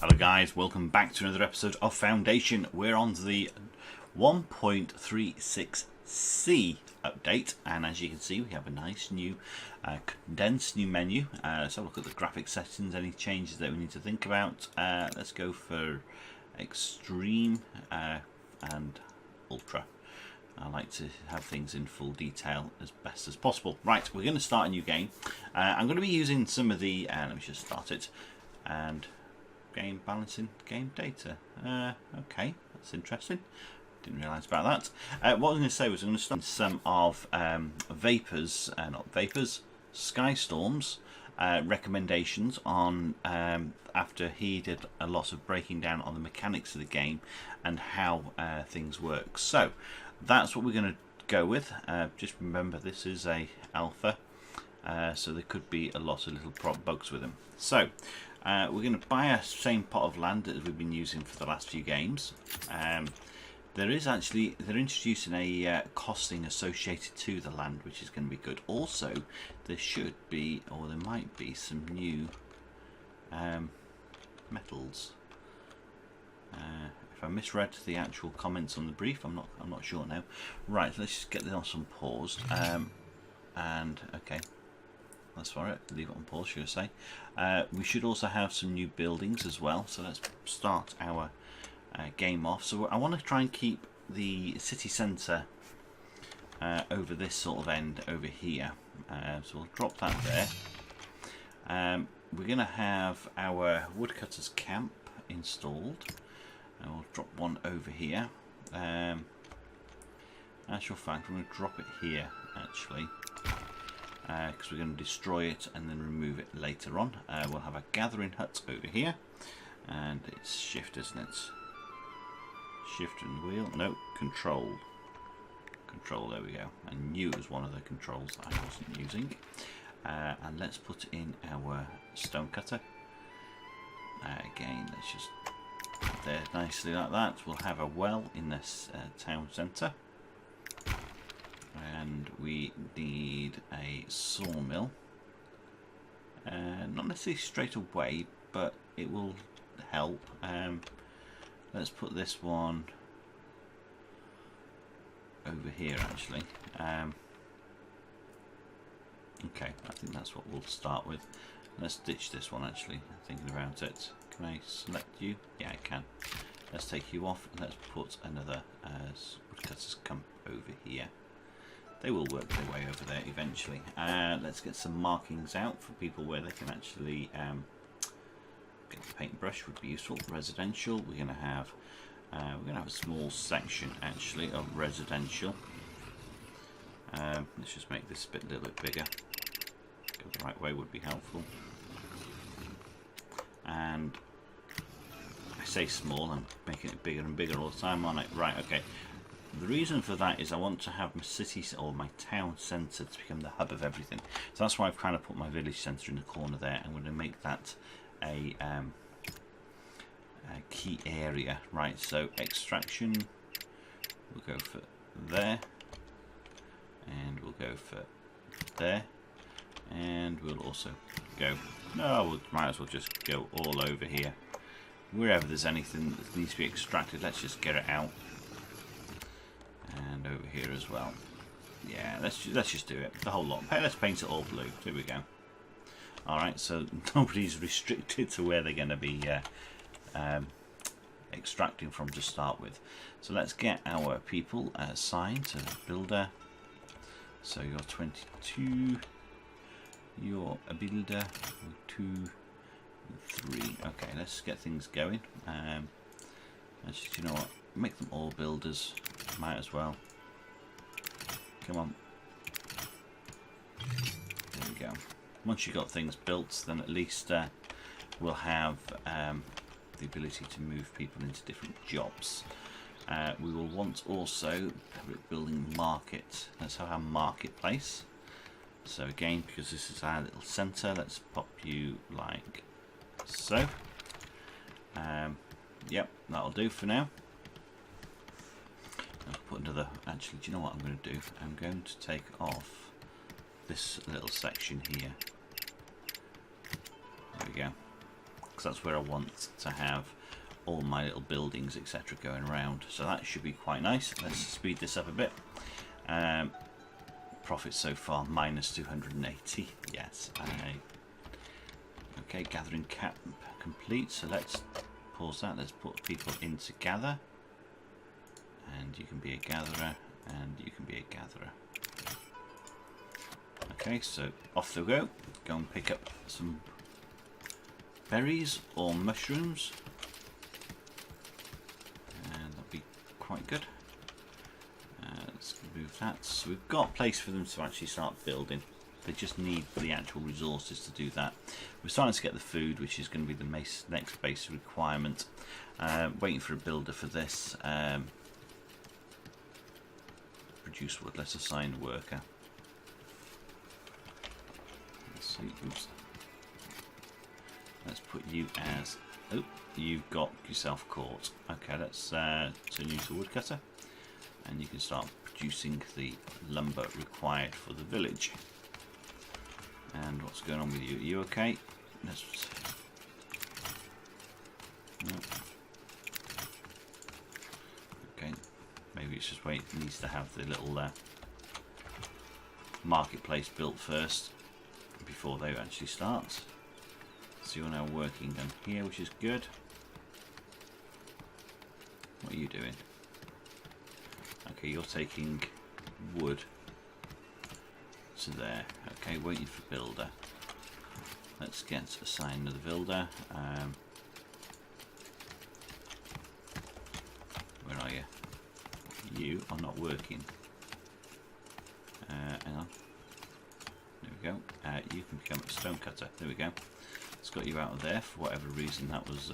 Hello guys, welcome back to another episode of Foundation. We're on to the 1.36C update, and as you can see we have a nice new condensed new menu. Let's have a look at the graphic settings, any changes that we need to think about. Let's go for extreme and ultra. I like to have things in full detail as best as possible. Right, we're going to start a new game. I'm going to be using some of the, let me just start it, and game balancing game data. Okay, that's interesting. Didn't realise about that. What I was going to say was I'm going to start some of Vapor's, not Vapor's, Sky Storm's recommendations on after he did a lot of breaking down on the mechanics of the game and how things work. So that's what we're going to go with. Just remember this is a alpha, so there could be a lot of little bugs with them. So we're going to buy a same pot of land as we've been using for the last few games. They're introducing a costing associated to the land, which is going to be good. Also, there should be, or there might be, some new metals. If I misread the actual comments on the brief, I'm not sure now. Right, let's just get this on pause. And okay. That's all right, leave it on pause, should I say. We should also have some new buildings as well, so let's start our game off. So I want to try and keep the city centre over this sort of end over here. So we'll drop that there. We're going to have our woodcutter's camp installed. And we'll drop one over here. Actual fact, we're going to drop it here, actually. Because we're going to destroy it and then remove it later on. We'll have a gathering hut over here, and it's shift, isn't it? Shift and wheel, no, control. Control, there we go. I knew it was one of the controls I wasn't using. And let's put in our stone cutter. Again, let's just put there nicely like that. We'll have a well in this town centre. And we need a sawmill. Not necessarily straight away, but it will help. Let's put this one over here, actually. Okay, I think that's what we'll start with. Let's ditch this one, actually, thinking about it. Can I select you? Yeah, I can. Let's take you off, and let's put another woodcutter's camp over here. They will work their way over there eventually. Let's get some markings out for people where they can actually get the paintbrush would be useful. Residential. We're going to have a small section actually of residential. Let's just make this bit a little bit bigger. Go the right way would be helpful. And I say small. I'm making it bigger and bigger all the time, aren't I? Right. Okay. The reason for that is I want to have my city or my town centre to become the hub of everything. So that's why I've kind of put my village centre in the corner there. I'm going to make that a key area. Right, so extraction, we'll go for there. And we'll go for there. And we'll also go, no, we might as well just go all over here. Wherever there's anything that needs to be extracted, let's just get it out. And over here as well. Yeah, let's just do it. The whole lot. Let's paint it all blue. Here we go. Alright, so nobody's restricted to where they're going to be extracting from to start with. So let's get our people assigned to builder. So you're 22. You're a builder. 2, 3. Okay, let's get things going. Actually, you know what? Make them all builders. Might as well. Come on. There we go. Once you've got things built, then at least we'll have the ability to move people into different jobs. We will want also public building market. Let's have our marketplace. So again, because this is our little centre, let's pop you like so. Yep, that'll do for now. I'll put another, actually, do you know what I'm going to do? I'm going to take off this little section here. There we go. because that's where I want to have all my little buildings, etc., going around. So that should be quite nice. Let's speed this up a bit. Profit so far minus 280. Yes. Okay, gathering camp complete. So let's pause that. Let's put people in to gather. And you can be a gatherer, and you can be a gatherer. Okay, so off they go. Go and pick up some berries or mushrooms. And that'll be quite good. Let's move that. So we've got a place for them to actually start building. They just need the actual resources to do that. We're starting to get the food, which is going to be the next basic requirement. Waiting for a builder for this. Produce wood. Let's assign a worker. Let's see. Oops. Let's put you as. Oh, you've got yourself caught. Okay, let's turn you to woodcutter, and you can start producing the lumber required for the village. And what's going on with you? Are you okay? Let's. No. Okay. Maybe it's just wait. It needs to have the little marketplace built first before they actually start. So you're now working on here, which is good. What are you doing? Okay, you're taking wood to there. Okay, waiting for builder. Let's get assigned another builder. Where are you? You are not working. Hang on. There we go. You can become a stonecutter. There we go. It's got you out of there for whatever reason that was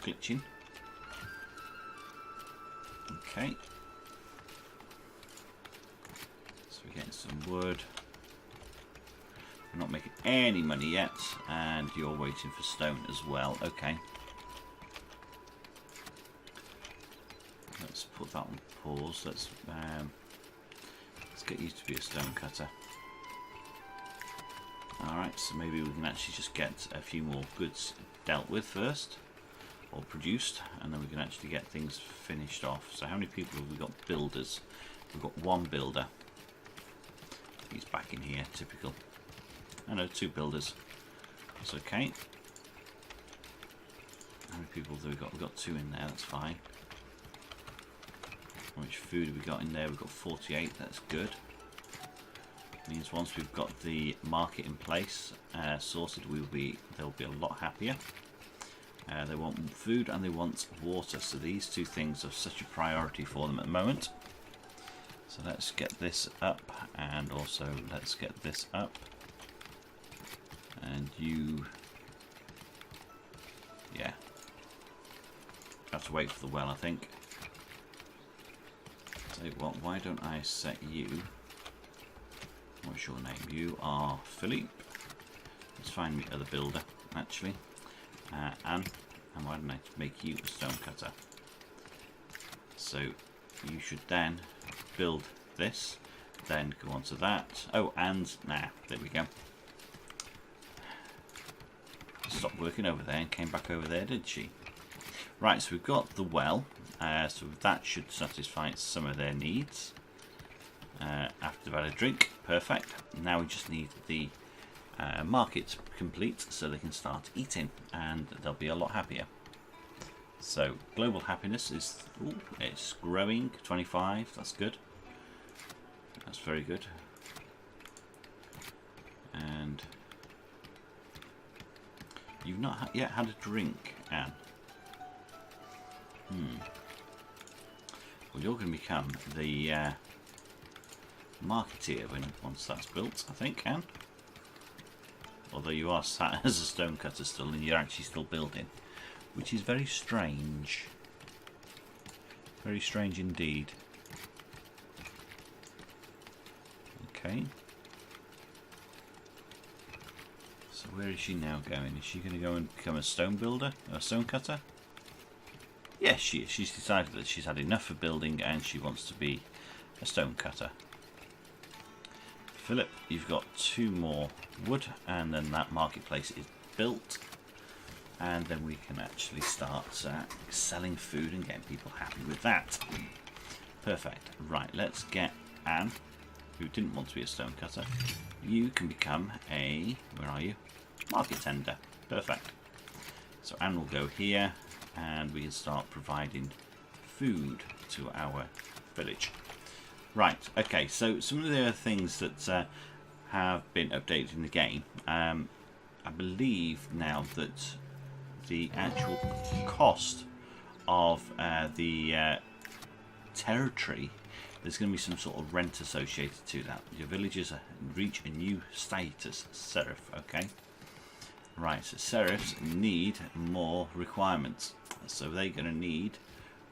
glitching. Okay. So we're getting some wood. We're not making any money yet, and you're waiting for stone as well. Okay. Let's put that on pause. Let's get you to be a stone cutter. Alright, so maybe we can actually just get a few more goods dealt with first, or produced, and then we can actually get things finished off. So how many people have we got? Builders. We've got one builder. He's back in here, typical. Oh no, two builders. That's okay. How many people have we got? We've got two in there, that's fine. How much food have we got in there? We've got 48, that's good. Means once we've got the market in place sorted, they'll be a lot happier. They want food and they want water, so these two things are such a priority for them at the moment. So let's get this up, and also let's get this up, and you, yeah, have to wait for the well, I think. Tell you what, why don't I set you? What's your name? You are Philippe. Let's find me other builder, actually. Anne. And why don't I make you a stonecutter? So you should then build this, then go on to that. Oh, and there we go. Stopped working over there and came back over there, did she? Right, so we've got the well. So that should satisfy some of their needs. After they've had a drink, perfect. Now we just need the market complete so they can start eating, and they'll be a lot happier. So global happiness is, it's growing, 25, that's good. That's very good. And you've not yet had a drink, Anne. Well, you're going to become the marketeer once that's built, I think, Anne. Although you are sat as a stonecutter still, and you're actually still building, which is very strange. Very strange indeed. Okay. So where is she now going? Is she going to go and become a stone builder? A stone cutter? Yes, she is. She's decided that she's had enough of building and she wants to be a stone cutter. Philip, you've got 2 more wood, and then that marketplace is built. and then we can actually start selling food and getting people happy with that. Perfect. Right, let's get Anne, who didn't want to be a stonecutter. You can become a, where are you? Market tender. Perfect. So Anne will go here, and we can start providing food to our village. Right, okay, so some of the other things that have been updated in the game, I believe now that the actual cost of the territory, there's going to be some sort of rent associated to that. Your villagers reach a new status, serif, okay? Right, so serifs need more requirements. So they're going to need,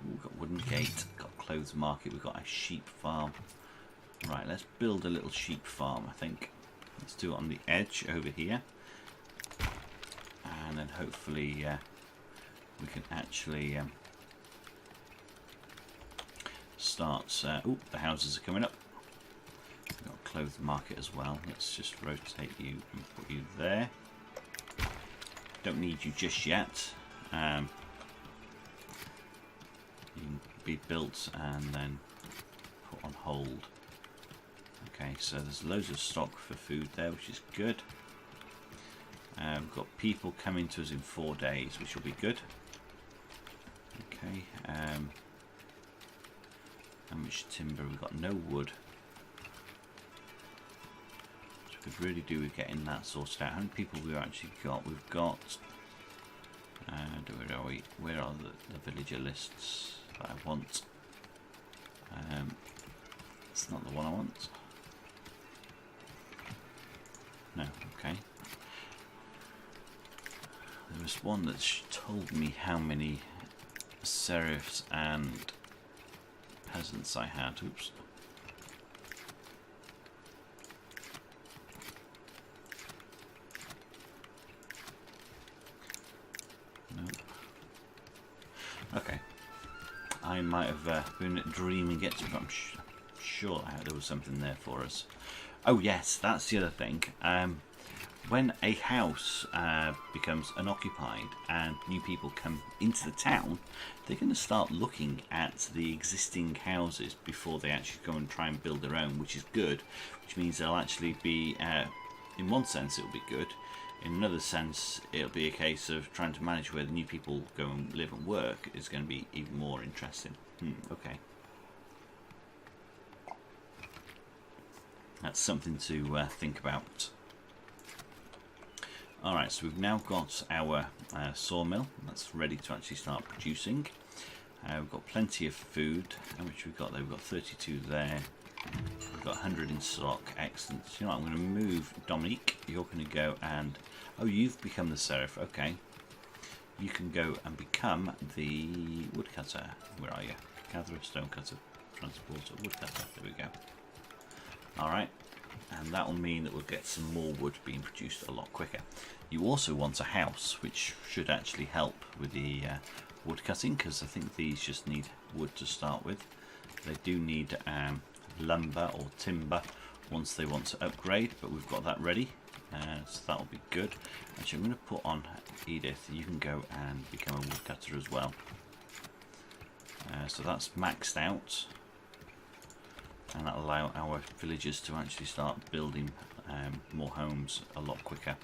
we've got wooden gate, got clothes market, we've got a sheep farm. Right, let's build a little sheep farm, I think. Let's do it on the edge over here. And then hopefully we can actually start. Oh, the houses are coming up. We've got a clothes market as well. Let's just rotate you and put you there. Don't need you just yet. You can be built and then put on hold. Okay, so there's loads of stock for food there, which is good. We've got people coming to us in 4 days, which will be good. Okay, how much timber? We've got no wood. So we could really do with getting that sorted out. How many people we've actually got? We've got, where are we? Where are the villager lists that I want? It's not the one I want. No, okay. There was one that told me how many serifs and peasants I had. Oops. Nope. Okay. I might have been dreaming it, but I'm sure there was something there for us. Oh yes, that's the other thing. When a house becomes unoccupied and new people come into the town, they're going to start looking at the existing houses before they actually go and try and build their own, which is good, which means they'll actually be, in one sense it'll be good, in another sense it'll be a case of trying to manage where the new people go and live and work is going to be even more interesting. Okay. That's something to think about. Alright, so we've now got our sawmill that's ready to actually start producing. We've got plenty of food. How much we've got there? We've got 32 there. We've got 100 in stock. Excellent. You know what, I'm going to move Dominique. You're going to go and... Oh, you've become the serif. Okay. You can go and become the woodcutter. Where are you? Gatherer, stonecutter, transporter, woodcutter. There we go. Alright. And that will mean that we'll get some more wood being produced a lot quicker. You also want a house, which should actually help with the wood cutting, because I think these just need wood to start with. They do need lumber or timber once they want to upgrade, but we've got that ready, so that will be good. Actually, I'm going to put on Edith. You can go and become a woodcutter as well. So that's maxed out. And that'll allow our villagers to actually start building more homes a lot quicker,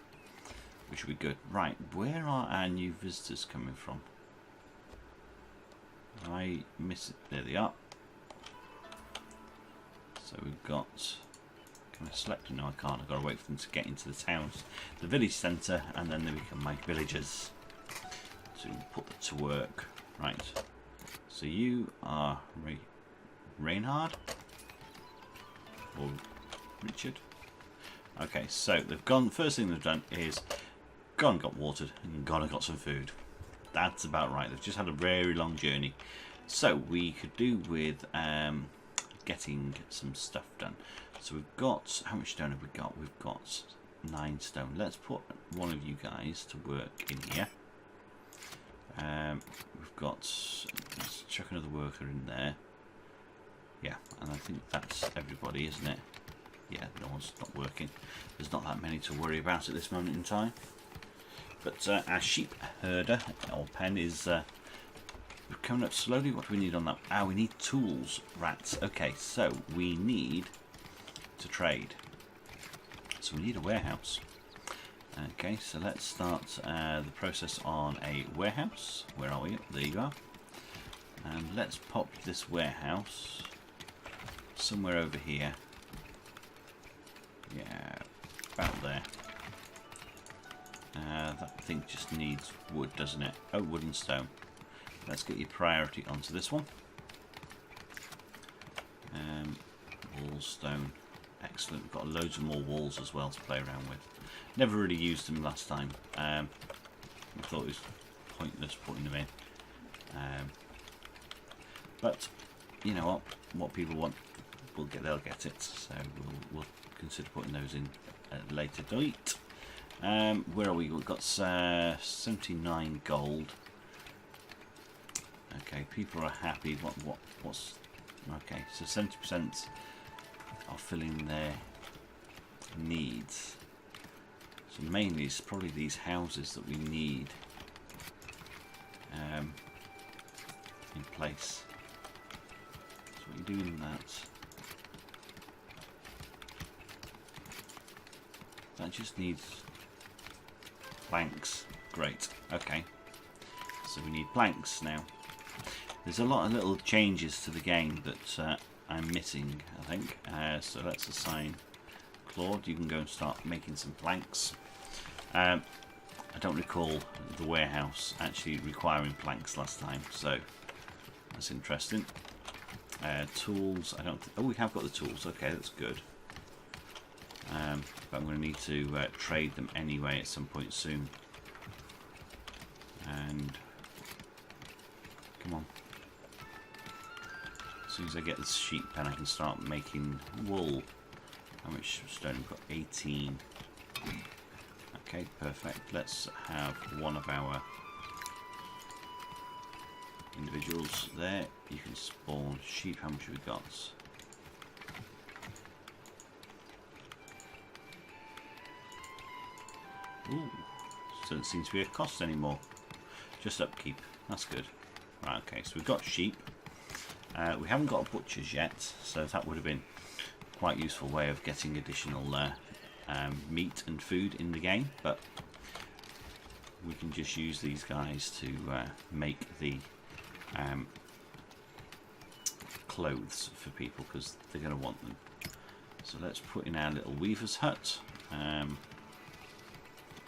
which will be good. Right, where are our new visitors coming from? I miss it. There they are. So we've got... Can I select them? No, I can't. I've got to wait for them to get into the towns, the village centre, and then they become my villagers to put them to work. Right. So you are Reinhard? Or Richard. Okay, so they've gone. First thing they've done is gone and got watered and gone and got some food. That's about right. They've just had a very long journey, so we could do with getting some stuff done. So we've got, how much stone have we got? We've got 9 stone. Let's put one of you guys to work in here. We've got, let's chuck another worker in there. Yeah, and I think that's everybody, isn't it? Yeah, no one's not working. There's not that many to worry about at this moment in time. But our sheep herder, or pen, is coming up slowly. What do we need on that? Ah, we need tools. Rats. Okay, so we need to trade. So we need a warehouse. Okay, so let's start the process on a warehouse. Where are we? There you are. And let's pop this warehouse somewhere over here. Yeah, about there. That thing just needs wood, doesn't it? Oh, wood and stone. Let's get your priority onto this one. Wall, stone. Excellent. We've got loads of more walls as well to play around with. Never really used them last time. I thought it was pointless putting them in. But you know what people want, they'll get it. So we'll consider putting those in at a later date. Where are we? We've got 79 gold. Okay, people are happy. What's okay? So 70% are filling their needs. So mainly it's probably these houses that we need in place. So what are you doing that? That just needs planks. Great. Okay. So we need planks now. There's a lot of little changes to the game that I'm missing, I think. So let's assign Claude. You can go and start making some planks. I don't recall the warehouse actually requiring planks last time, so that's interesting. Tools. I don't. Oh, we have got the tools. Okay, that's good. But I'm going to need to trade them anyway at some point soon. And come on. As soon as I get this sheep pen, I can start making wool. How much stone? We've got 18. Okay, perfect. Let's have one of our individuals there. You can spawn sheep. How much have we got? Ooh, doesn't seem to be a cost anymore. Just upkeep. That's good. Right, okay, so we've got sheep. We haven't got butchers yet, so that would have been quite a useful way of getting additional meat and food in the game, but we can just use these guys to make the clothes for people because they're going to want them. So let's put in our little weaver's hut.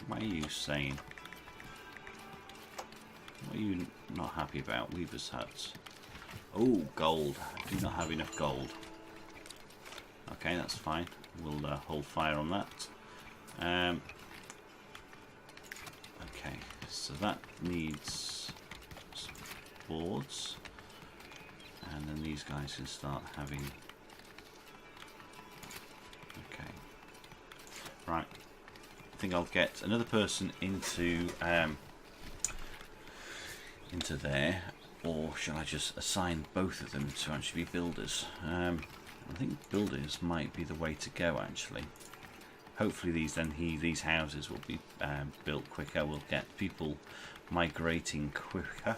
What are you saying? What are you not happy about? Weaver's huts. Oh, gold. I do not have enough gold. Okay, that's fine. We'll hold fire on that. Okay, so that needs boards. And then these guys can start having... Okay. Right. I think I'll get another person into there, or shall I just assign both of them to actually be builders? I think builders might be the way to go actually. Hopefully these houses will be built quicker. We'll get people migrating quicker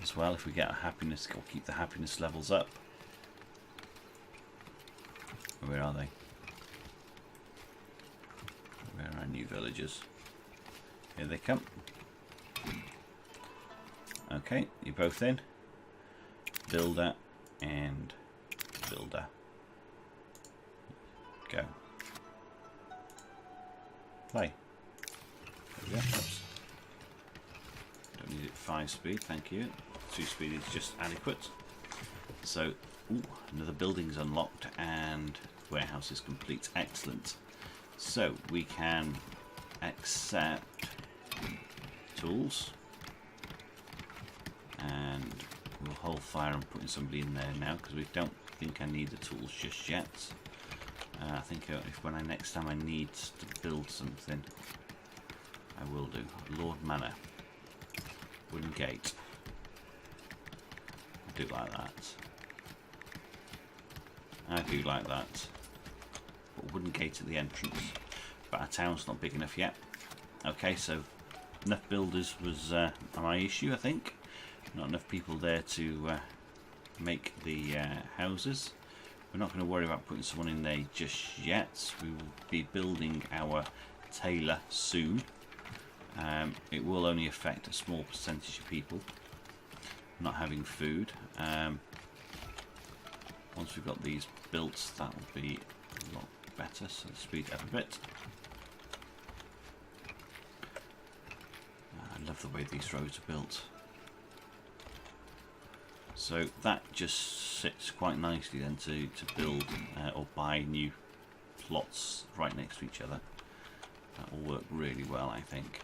as well if we get happiness. We'll keep the happiness levels up. Where are they? Where are our new villagers? Here they come. Okay, you're both in. Builder and builder. Go. Play. There we go. Oops. Don't need it 5 speed, thank you. 2 speed is just adequate. So, ooh, another building's unlocked and warehouse is complete. Excellent. So we can accept tools. And we'll hold fire on putting somebody in there now because we don't think I need the tools just yet. I think next time I need to build something, I will do. Lord Manor. Wooden gate. I do like that. I do like that. Put a wooden gate at the entrance. But our town's not big enough yet. Okay, so enough builders was my issue, I think. Not enough people there to make the houses. We're not going to worry about putting someone in there just yet. We will be building our tailor soon. It will only affect a small percentage of people not having food. Once we've got these built, that will be a lot better, so let's speed up a bit. I love the way these roads are built. So that just sits quite nicely then to build or buy new plots right next to each other. That will work really well, I think.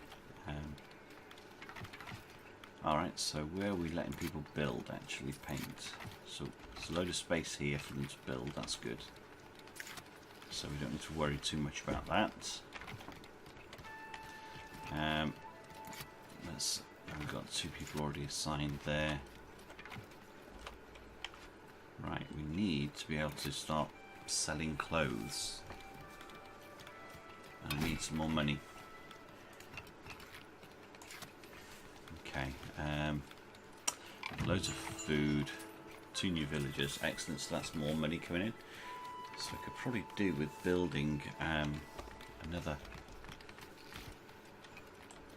Alright, so where are we letting people build actually? Paint. So there's a load of space here for them to build, that's good. So we don't need to worry too much about that. We've got 2 people already assigned there. Right, we need to be able to start selling clothes. And I need some more money. Okay, loads of food, 2 new villagers, excellent, so that's more money coming in. So I could probably do with building another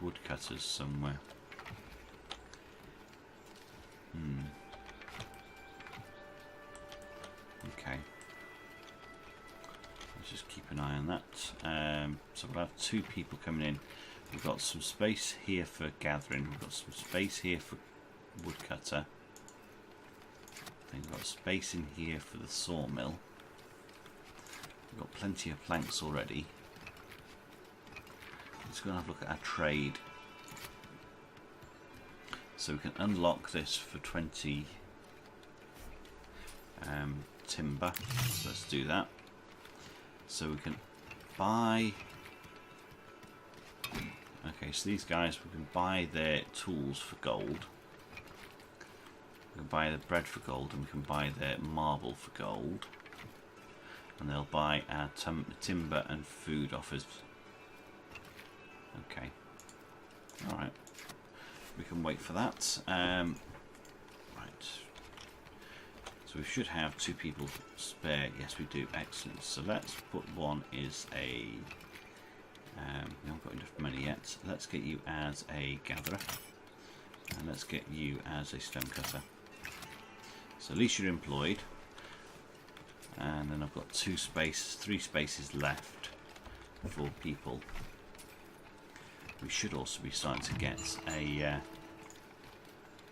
woodcutters somewhere. Okay, let's just keep an eye on that. So we'll have 2 people coming in. We've got some space here for gathering, we've got some space here for woodcutter. Then we've got space in here for the sawmill. We've got plenty of planks already. Let's go and have a look at our trade. So we can unlock this for 20 timber. So let's do that. So we can buy. Okay, so these guys, we can buy their tools for gold. We can buy the bread for gold, and we can buy their marble for gold. And they'll buy our timber and food offers. Okay. Alright. We can wait for that. Right. So we should have 2 people spare. Yes, we do. Excellent. So let's put one is a... we haven't got enough money yet. Let's get you as a gatherer. And let's get you as a stone cutter. So at least you're employed. And then I've got 3 spaces left for people. We should also be starting to get a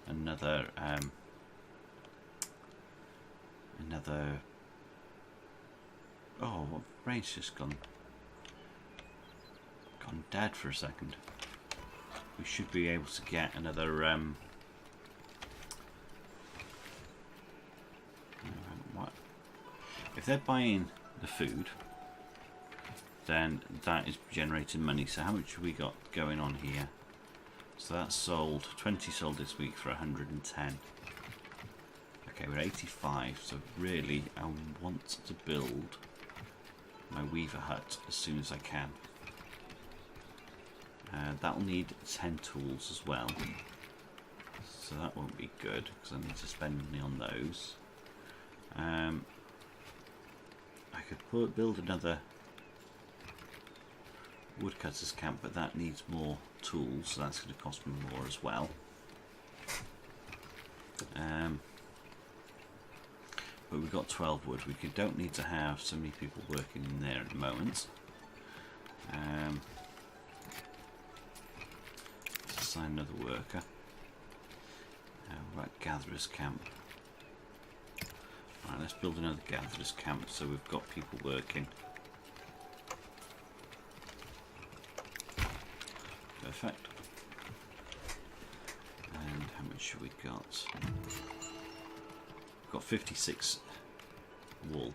another oh, what brain's just gone dead for a second. We should be able to get another what? If they're buying the food, then that is generating money. So how much have we got going on here? So that's sold, 20 sold this week for 110. Okay, we're 85, so really I want to build my weaver hut as soon as I can. That'll need 10 tools as well, so that won't be good because I need to spend money on those. I could build another woodcutter's camp, but that needs more tools, so that's going to cost me more as well. But we've got 12 wood. We don't need to have so many people working in there at the moment. Let's assign another worker. What about gatherer's camp? Right, let's build another gatherer's camp so we've got people working. Perfect. And how much have we got? We've got 56 wool.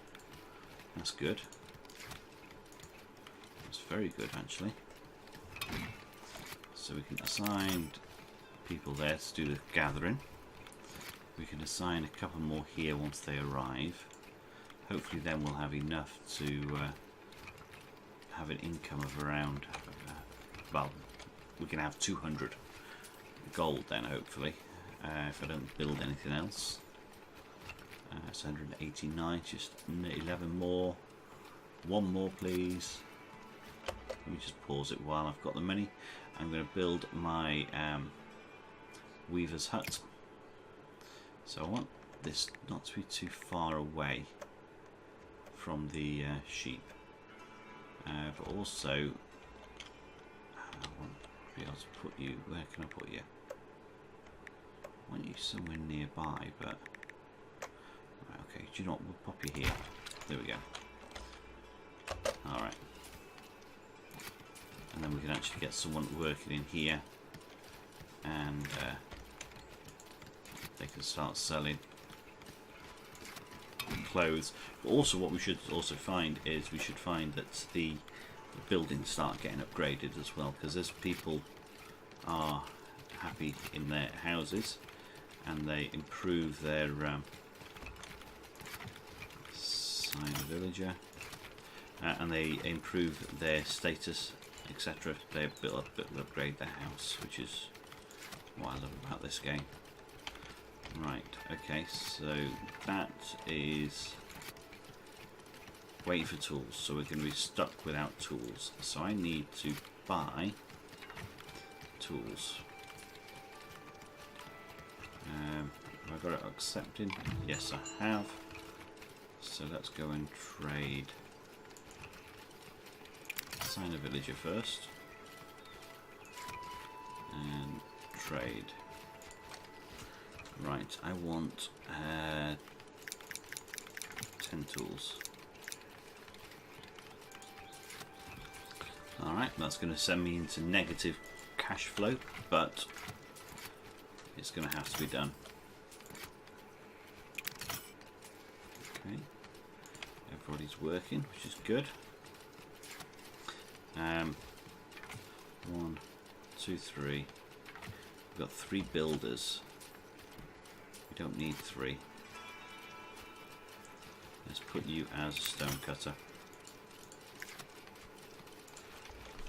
That's good. That's very good actually. So we can assign people there to do the gathering. We can assign a couple more here once they arrive. Hopefully then we'll have enough to have an income of around well, we can have 200 gold then, hopefully, if I don't build anything else. It's 189, just 11 more. One more, please. Let me just pause it while I've got the money. I'm going to build my weaver's hut. So I want this not to be too far away from the sheep. But also, I want to be able to put you, where can I put you? I want you somewhere nearby, but... Right, okay, do you know what, we'll pop you here. There we go. Alright. And then we can actually get someone working in here. And they can start selling clothes. But also what we should also find is we should find that the buildings start getting upgraded as well, because as people are happy in their houses and they improve their sign of villager and they improve their status, etc., they will upgrade their house, which is what I love about this game. Right, okay, so that is wait for tools, so we're going to be stuck without tools. So I need to buy tools. Have I got it accepted? Yes, I have. So let's go and trade. Assign a villager first. And trade. Right, I want 10 tools. Alright, that's going to send me into negative cash flow, but it's going to have to be done. Okay, everybody's working, which is good. 1, 2, 3. We've got 3 builders. We don't need 3. Let's put you as a stone cutter.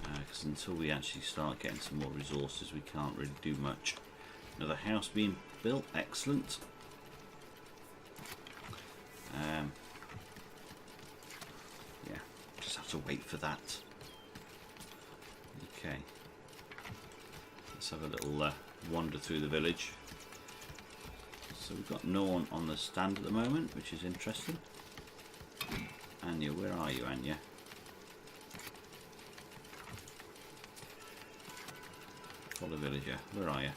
Because until we actually start getting some more resources, we can't really do much. Another house being built, excellent. Yeah, just have to wait for that. Okay, let's have a little wander through the village. So we've got no one on the stand at the moment, which is interesting. Anya, where are you, Anya? Follow villager, where are you?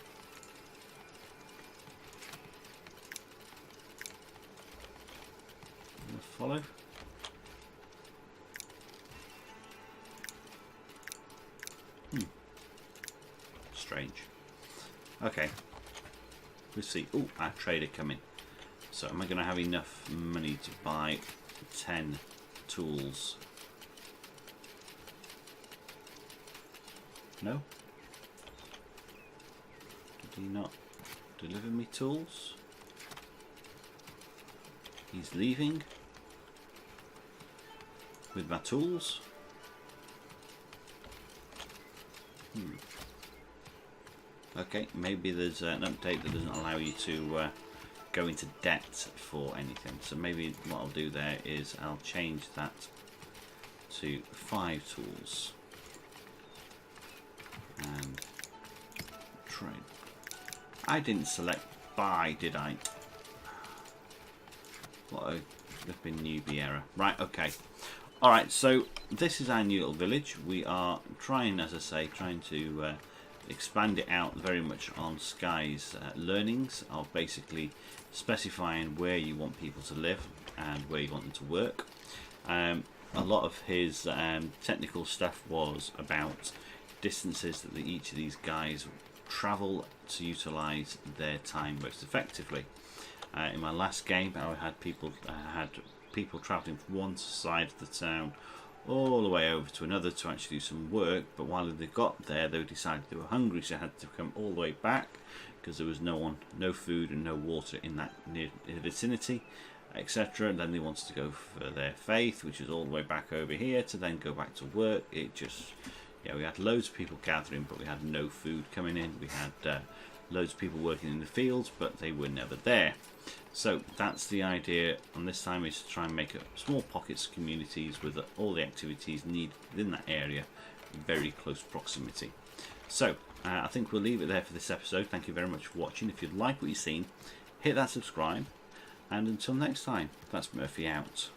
Follow. Strange. Okay. Let's see. Oh, our trader coming. So am I going to have enough money to buy 10 tools? No? Did he not deliver me tools? He's leaving with my tools. Okay, maybe there's an update that doesn't allow you to go into debt for anything. So maybe what I'll do there is I'll change that to 5 tools. And trade. I didn't select buy, did I? What a flipping newbie error. Right, okay. Alright, so this is our new little village. We are trying, as I say, trying to expand it out very much on Sky's learnings of basically specifying where you want people to live and where you want them to work. A lot of his technical stuff was about distances that each of these guys travel to utilise their time most effectively. In my last game, I had people travelling from one side of the town all the way over to another to actually do some work, but while they got there they decided they were hungry, so they had to come all the way back because there was no food and no water in that near vicinity, etc. And then they wanted to go for their faith, which is all the way back over here, to then go back to work. It just yeah, we had loads of people gathering, but we had no food coming in. We had loads of people working in the fields, but they were never there. So that's the idea on this time, is to try and make small pockets of communities with all the activities needed within that area in very close proximity. So I think we'll leave it there for this episode. Thank you very much for watching. If you like what you've seen, hit that subscribe, and until next time, that's Murphy out.